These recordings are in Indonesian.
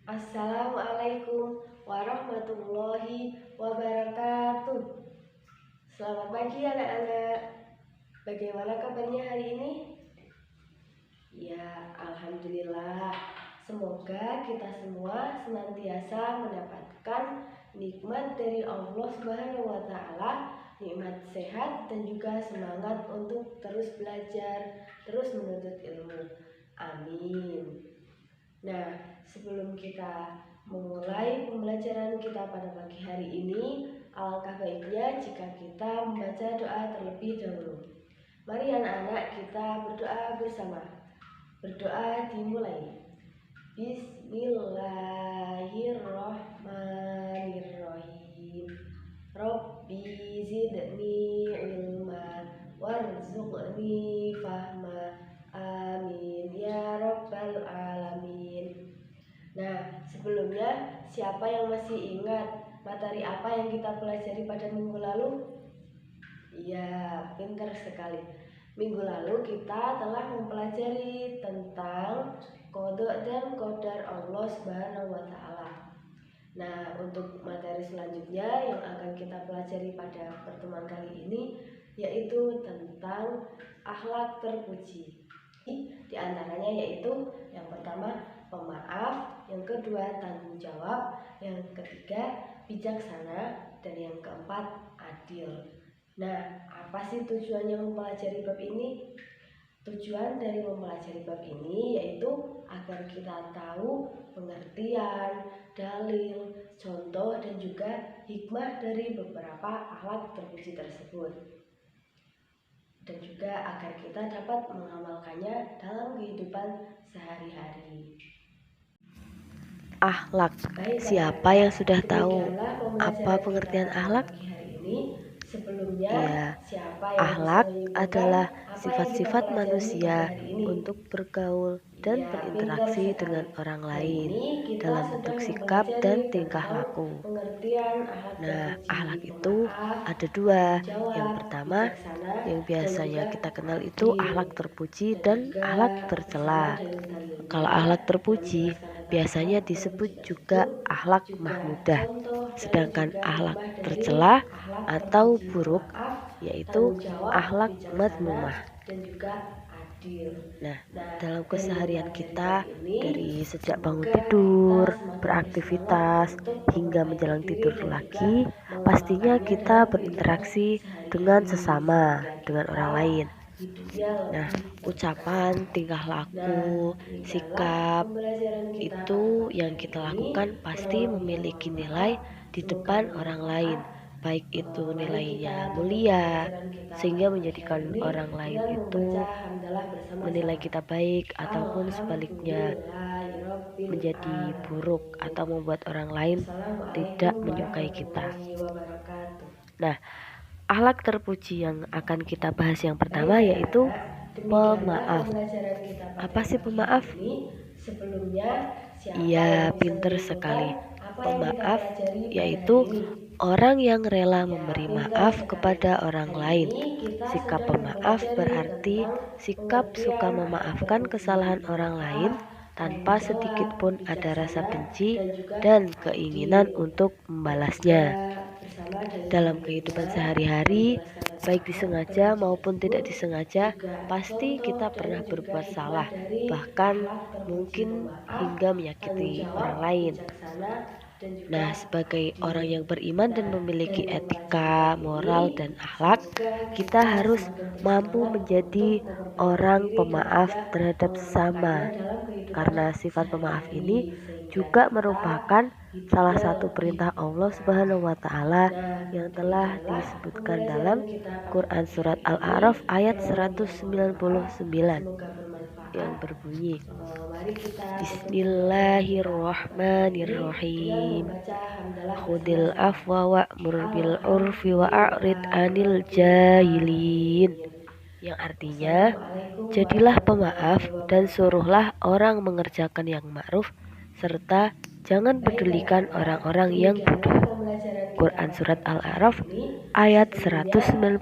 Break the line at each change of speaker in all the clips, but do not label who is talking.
Assalamualaikum warahmatullahi wabarakatuh. Selamat pagi anak-anak. Bagaimana kabarnya hari ini? Ya, alhamdulillah. Semoga kita semua senantiasa mendapatkan nikmat dari Allah Subhanahu wa taala, nikmat sehat dan juga semangat untuk terus belajar, terus menuntut ilmu. Amin. Nah, sebelum kita memulai pembelajaran kita pada pagi hari ini, alangkah baiknya jika kita membaca doa terlebih dahulu. Mari anak-anak kita berdoa bersama. Berdoa dimulai. Bismillahirrahmanirrahim. Rabbi zidni ilma warzuqni fahma. Amin ya rabbal alamin. Nah, sebelumnya siapa yang masih ingat materi apa yang kita pelajari pada minggu lalu? Iya, pintar sekali. Minggu lalu kita telah mempelajari tentang qada dan qadar Allah Subhanahu wa taala. Nah, untuk materi selanjutnya yang akan kita pelajari pada pertemuan kali ini yaitu tentang akhlak terpuji. Di antaranya yaitu yang pertama pemaaf, yang kedua tanggung jawab, yang ketiga bijaksana, dan yang keempat adil. Nah, apa sih tujuannya mempelajari bab ini? Tujuan dari mempelajari bab ini yaitu agar kita tahu pengertian, dalil, contoh, dan juga hikmah dari beberapa akhlak terpuji tersebut, dan juga agar kita dapat mengamalkannya dalam kehidupan sehari-hari.
Akhlak. Siapa yang sudah tahu apa pengertian akhlak? Ya, akhlak adalah sifat-sifat manusia untuk bergaul dan berinteraksi dengan orang lain dalam bentuk sikap dan tingkah laku. Nah, akhlak itu ada dua. Yang pertama, yang biasanya kita kenal itu akhlak terpuji dan akhlak tercela. Kalau akhlak terpuji biasanya disebut juga akhlak mahmudah. Sedangkan akhlak tercela atau buruk yaitu akhlak madmumah. Nah, dalam keseharian kita dari sejak bangun tidur, beraktivitas hingga menjelang tidur lagi, pastinya kita berinteraksi dengan sesama, dengan orang lain. Nah, ucapan, tingkah laku, sikap itu yang kita lakukan pasti memiliki nilai di depan orang lain, baik itu nilainya mulia sehingga menjadikan orang lain itu menilai kita baik, ataupun sebaliknya menjadi buruk atau membuat orang lain tidak menyukai kita. Nah, akhlak terpuji yang akan kita bahas yang pertama yaitu pemaaf. Apa sih pemaaf? Iya, pinter sekali. Pemaaf yaitu orang yang rela memberi maaf kepada orang lain. Sikap pemaaf berarti sikap suka memaafkan kesalahan orang lain tanpa sedikit pun ada rasa benci dan keinginan untuk membalasnya. Dalam kehidupan sehari-hari, baik disengaja maupun tidak disengaja, pasti kita pernah berbuat salah, bahkan mungkin hingga menyakiti orang lain. Nah, sebagai orang yang beriman dan memiliki etika, moral, dan akhlak, kita harus mampu menjadi orang pemaaf terhadap sesama. Karena sifat pemaaf ini juga merupakan salah satu perintah Allah Subhanahu wa taala yang telah disebutkan dalam Quran surat Al-A'raf ayat 199 yang berbunyi, Bismillahirrahmanirrahim. Khudil afwa wa'mur bil urfi wa'rid anil jahilin. Yang artinya, jadilah pemaaf dan suruhlah orang mengerjakan yang ma'ruf, serta jangan pedulikan orang-orang yang bodoh. Quran surat Al-A'raf ayat 199.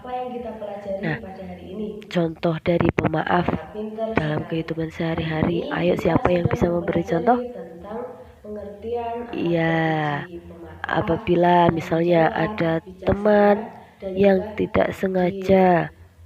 Apa yang kita pelajari pada hari ini?
Contoh dari pemaaf
Ya, pintar
dalam
sekali.
kehidupan sehari-hari.
Hari ini
Ayo,
kita
siapa yang
sedang
bisa memberi contoh?
mempelajari tentang pengertian anak
Ya,
beruji, pemaaf,
apabila
tanggung
misalnya
jawab,
ada
bijaksana,
teman
dan
yang
juga
tidak
adil,
sengaja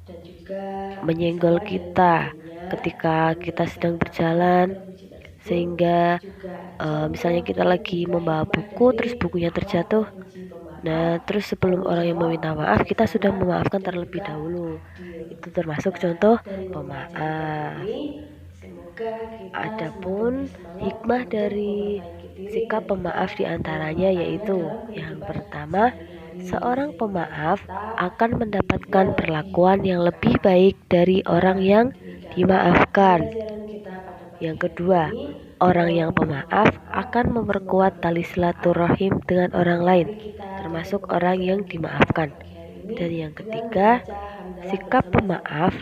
dan juga
menyenggol
bersama dengan
kita
gurunya
ketika
dan
kita sedang
melaksanakan
berjalan,
terpuji tersebut.
sehingga
Juga contoh
misalnya kita
dan
lagi
juga
membawa
hikmah
buku
dari
terus bukunya
Allah
terjatuh.
terpuji, pemaaf,
Nah, terus sebelum
tanggung
orang yang
jawab,
meminta maaf, kita sudah
bijaksana,
memaafkan
dan
terlebih
juga
dahulu.
adil.
Itu termasuk
Nah,
contoh
dari mempelajari topik
pemaaf.
ini, semoga kita semakin
Adapun
bersemangat
hikmah
untuk
dari
memperbaiki diri dan
sikap
juga
pemaaf diantaranya
mengamalkannya
yaitu
dalam
yang
kehidupan
pertama,
sehari-hari,
seorang
sehingga
pemaaf
kita
akan
hidupnya
mendapatkan
lebih
perlakuan yang lebih
berkah.
baik dari orang
Ya,
yang
demikianlah
dimaafkan.
pembelajaran kita pada pagi
Yang
hari
kedua,
ini.
orang
Mohon
yang pemaaf
maaf,
akan
semoga
memperkuat tali
bermanfaat.
silaturahim dengan orang
Dan
lain,
mari kita
termasuk
tutup
orang yang
pembelajaran kita pada
dimaafkan.
pagi hari ini
Dan yang
dengan
ketiga,
membaca hamdalah
sikap
bersama-sama.
pemaaf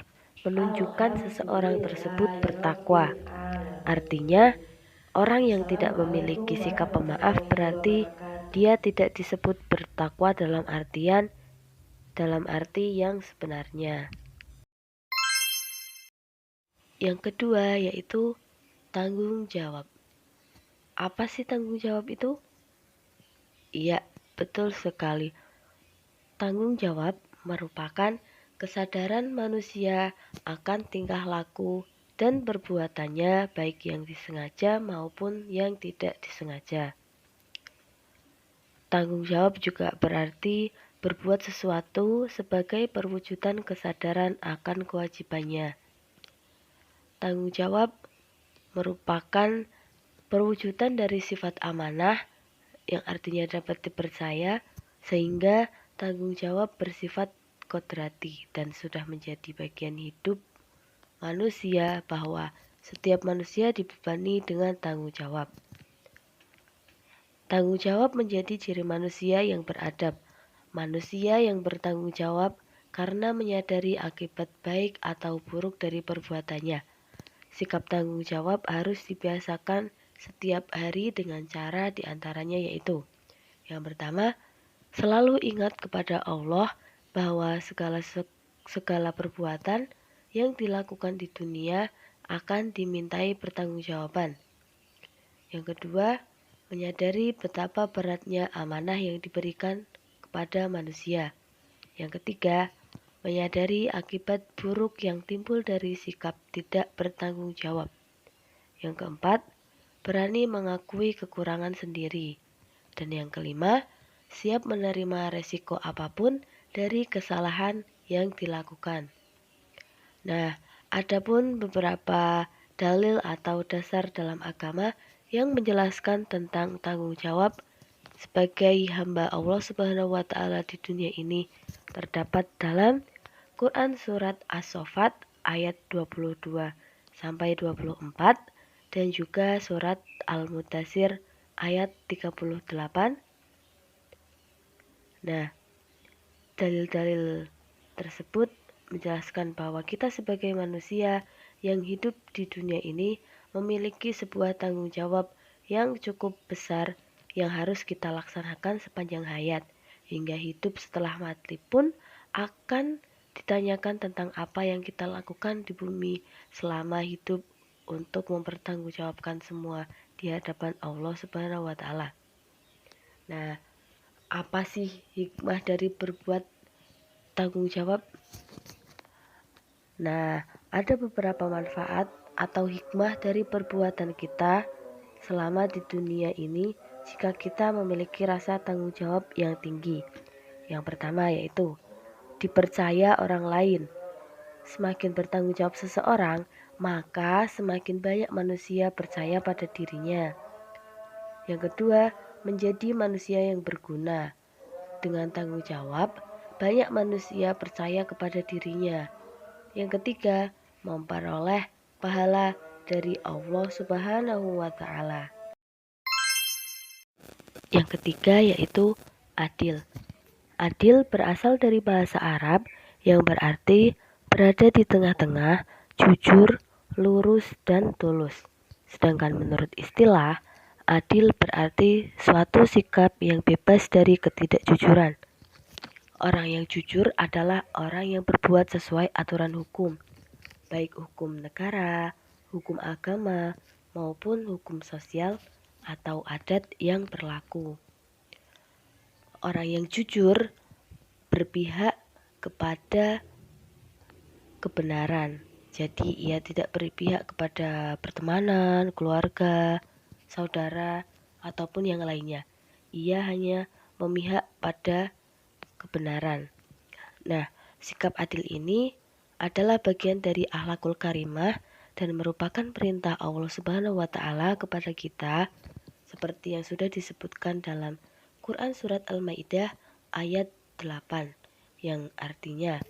menunjukkan seseorang tersebut bertakwa. Artinya, orang yang tidak memiliki
Assalamualaikum
sikap pemaaf
warahmatullahi
berarti
wabarakatuh.
dia tidak disebut bertakwa dalam arti yang sebenarnya. Yang kedua yaitu tanggung jawab. Apa sih tanggung jawab itu? Iya, betul sekali. Tanggung jawab merupakan kesadaran manusia akan tingkah laku dan perbuatannya, baik yang disengaja maupun yang tidak disengaja. Tanggung jawab juga berarti berbuat sesuatu sebagai perwujudan kesadaran akan kewajibannya. Tanggung jawab merupakan perwujudan dari sifat amanah yang artinya dapat dipercaya, sehingga tanggung jawab bersifat kodrati dan sudah menjadi bagian hidup manusia bahwa setiap manusia dibebani dengan tanggung jawab. Tanggung jawab menjadi ciri manusia yang beradab. Manusia yang bertanggung jawab karena menyadari akibat baik atau buruk dari perbuatannya. Sikap tanggung jawab harus dibiasakan setiap hari dengan cara diantaranya yaitu: yang pertama, selalu ingat kepada Allah bahwa segala perbuatan yang dilakukan di dunia akan dimintai pertanggungjawaban. Yang kedua, menyadari betapa beratnya amanah yang diberikan kepada manusia. Yang ketiga, menyadari akibat buruk yang timbul dari sikap tidak bertanggung jawab. Yang keempat, berani mengakui kekurangan sendiri. Dan yang kelima, siap menerima resiko apapun dari kesalahan yang dilakukan. Nah, adapun beberapa dalil atau dasar dalam agama yang menjelaskan tentang tanggung jawab sebagai hamba Allah Subhanahu wa taala di dunia ini terdapat dalam Quran surat As-Saffat ayat 22 sampai 24 dan juga surat Al-Mudatsir ayat 38. Nah, dalil-dalil tersebut menjelaskan bahwa kita sebagai manusia yang hidup di dunia ini memiliki sebuah tanggung jawab yang cukup besar yang harus kita laksanakan sepanjang hayat, hingga hidup setelah mati pun akan ditanyakan tentang apa yang kita lakukan di bumi selama hidup untuk mempertanggungjawabkan semua di hadapan Allah Subhanahu wa taala. Nah, apa sih hikmah dari berbuat tanggung jawab? Nah, ada beberapa manfaat atau hikmah dari perbuatan kita selama di dunia ini jika kita memiliki rasa tanggung jawab yang tinggi. Yang pertama yaitu dipercaya orang lain. Semakin bertanggung jawab seseorang, maka semakin banyak manusia percaya pada dirinya. Yang kedua, menjadi manusia yang berguna. Dengan tanggung jawab, banyak manusia percaya kepada dirinya. Yang ketiga, memperoleh pahala dari Allah Subhanahu wa taala. Yang ketiga yaitu adil. Adil berasal dari bahasa Arab yang berarti berada di tengah-tengah, jujur, lurus, dan tulus. Sedangkan menurut istilah, adil berarti suatu sikap yang bebas dari ketidakjujuran. Orang yang jujur adalah orang yang berbuat sesuai aturan hukum, baik hukum negara, hukum agama, maupun hukum sosial atau adat yang berlaku. Orang yang jujur berpihak kepada kebenaran. Jadi ia tidak berpihak kepada pertemanan, keluarga, saudara, ataupun yang lainnya. Ia hanya memihak pada kebenaran. Nah, sikap adil ini adalah bagian dari akhlakul karimah dan merupakan perintah Allah Subhanahu wa taala kepada kita seperti yang sudah disebutkan dalam Quran surat Al-Maidah ayat 8 yang artinya,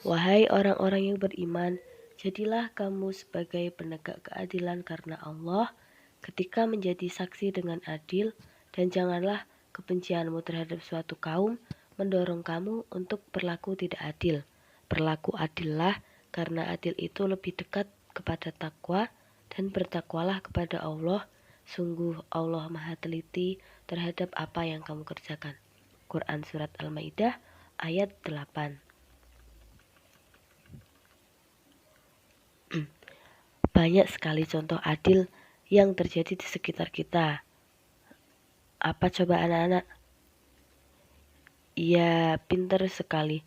wahai orang-orang yang beriman, jadilah kamu sebagai penegak keadilan karena Allah ketika menjadi saksi dengan adil, dan janganlah kebencianmu terhadap suatu kaum mendorong kamu untuk berlaku tidak adil. Berlaku adillah, karena adil itu lebih dekat kepada takwa, dan bertakwalah kepada Allah. Sungguh Allah Maha Teliti terhadap apa yang kamu kerjakan. Quran surat Al-Maidah ayat 8. Banyak sekali contoh adil yang terjadi di sekitar kita. Apa coba anak-anak? Iya, pintar sekali.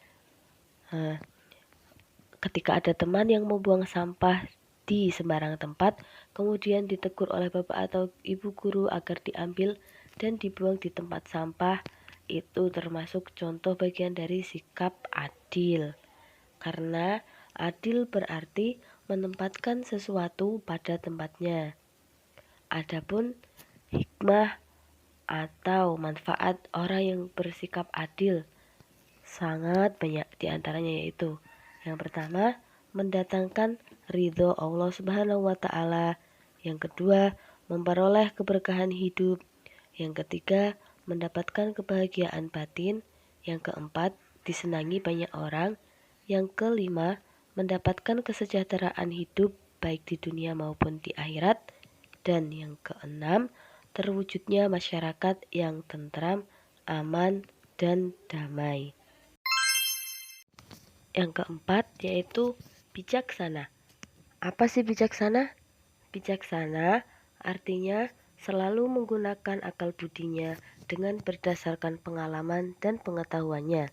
Ketika ada teman yang membuang sampah di sembarang tempat, kemudian ditegur oleh bapak atau ibu guru agar diambil dan dibuang di tempat sampah, itu termasuk contoh bagian dari sikap adil. Karena adil berarti menempatkan sesuatu pada tempatnya. Adapun hikmah atau manfaat orang yang bersikap adil sangat banyak, diantaranya yaitu yang pertama, mendatangkan ridho Allah Subhanahu wa taala. Yang kedua, memperoleh keberkahan hidup. Yang ketiga, mendapatkan kebahagiaan batin. Yang keempat, disenangi banyak orang. Yang kelima, mendapatkan kesejahteraan hidup baik di dunia maupun di akhirat. Dan yang keenam, terwujudnya masyarakat yang tentram, aman, dan damai. Yang keempat yaitu bijaksana. Apa sih bijaksana? Bijaksana artinya selalu menggunakan akal budinya dengan berdasarkan pengalaman dan pengetahuannya,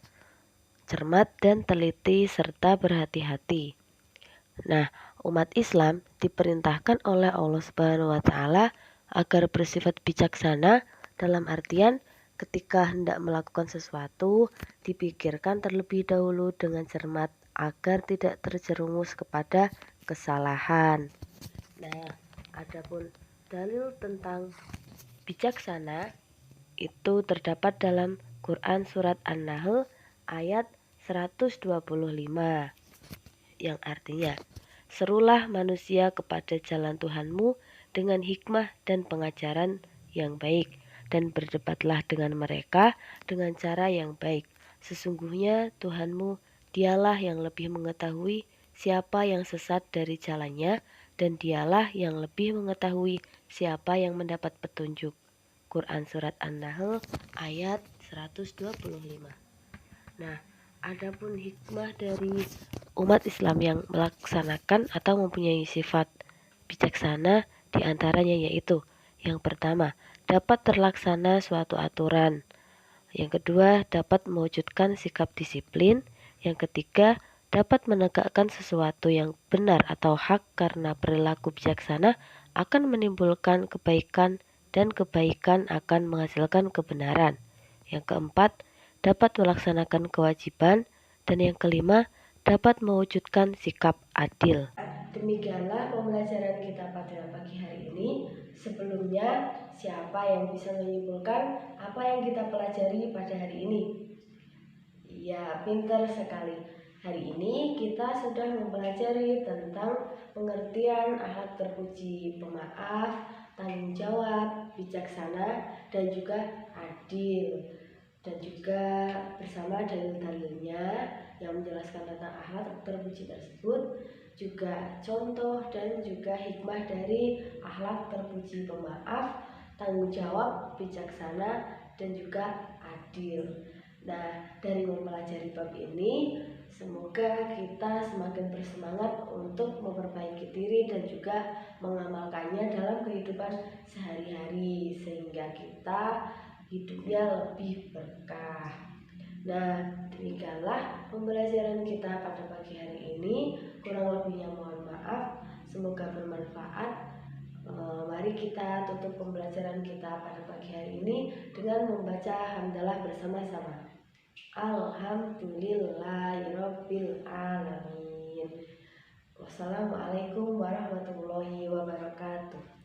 cermat dan teliti serta berhati-hati. Nah, umat Islam diperintahkan oleh Allah Subhanahu wa taala agar bersifat bijaksana dalam artian ketika hendak melakukan sesuatu, dipikirkan terlebih dahulu dengan cermat agar tidak terjerumus kepada kesalahan. Nah, adapun dalil tentang bijaksana itu terdapat dalam Quran surat An-Nahl ayat 125 yang artinya, serulah manusia kepada jalan Tuhanmu dengan hikmah dan pengajaran yang baik, dan berdebatlah dengan mereka dengan cara yang baik. Sesungguhnya Tuhanmu, dialah yang lebih mengetahui siapa yang sesat dari jalannya, dan dialah yang lebih mengetahui siapa yang mendapat petunjuk. Quran surat An-Nahl ayat 125. Nah, adapun hikmah dari umat Islam yang melaksanakan atau mempunyai sifat bijaksana diantaranya yaitu, yang pertama, dapat terlaksana suatu aturan. Yang kedua, dapat mewujudkan sikap disiplin. Yang ketiga, dapat menegakkan sesuatu yang benar atau hak karena perilaku bijaksana akan menimbulkan kebaikan dan kebaikan akan menghasilkan kebenaran. Yang keempat, dapat melaksanakan kewajiban. Dan yang kelima, dapat mewujudkan sikap adil.
Demikianlah pembelajaran kita pada pagi hari ini. Sebelumnya, siapa yang bisa menyimpulkan apa yang kita pelajari pada hari ini? Ya, pintar sekali. Hari ini kita sudah mempelajari tentang pengertian akhlak terpuji, pemaaf, tanggung jawab, bijaksana, dan juga adil. Dan juga bersama dalil-dalilnya yang menjelaskan tentang akhlak terpuji tersebut, juga contoh dan juga hikmah dari akhlak terpuji, pemaaf, tanggung jawab, bijaksana, dan juga adil. Nah, dari mempelajari bab ini, semoga kita semakin bersemangat untuk memperbaiki diri dan juga mengamalkannya dalam kehidupan sehari-hari sehingga kita hidupnya lebih berkah. Nah, demikianlah pembelajaran kita pada pagi hari ini. Kurang lebihnya mohon maaf. Semoga bermanfaat. Mari kita tutup pembelajaran kita pada pagi hari ini dengan membaca hamdalah bersama-sama. Alhamdulillahirabbil alamin. Wassalamualaikum warahmatullahi wabarakatuh.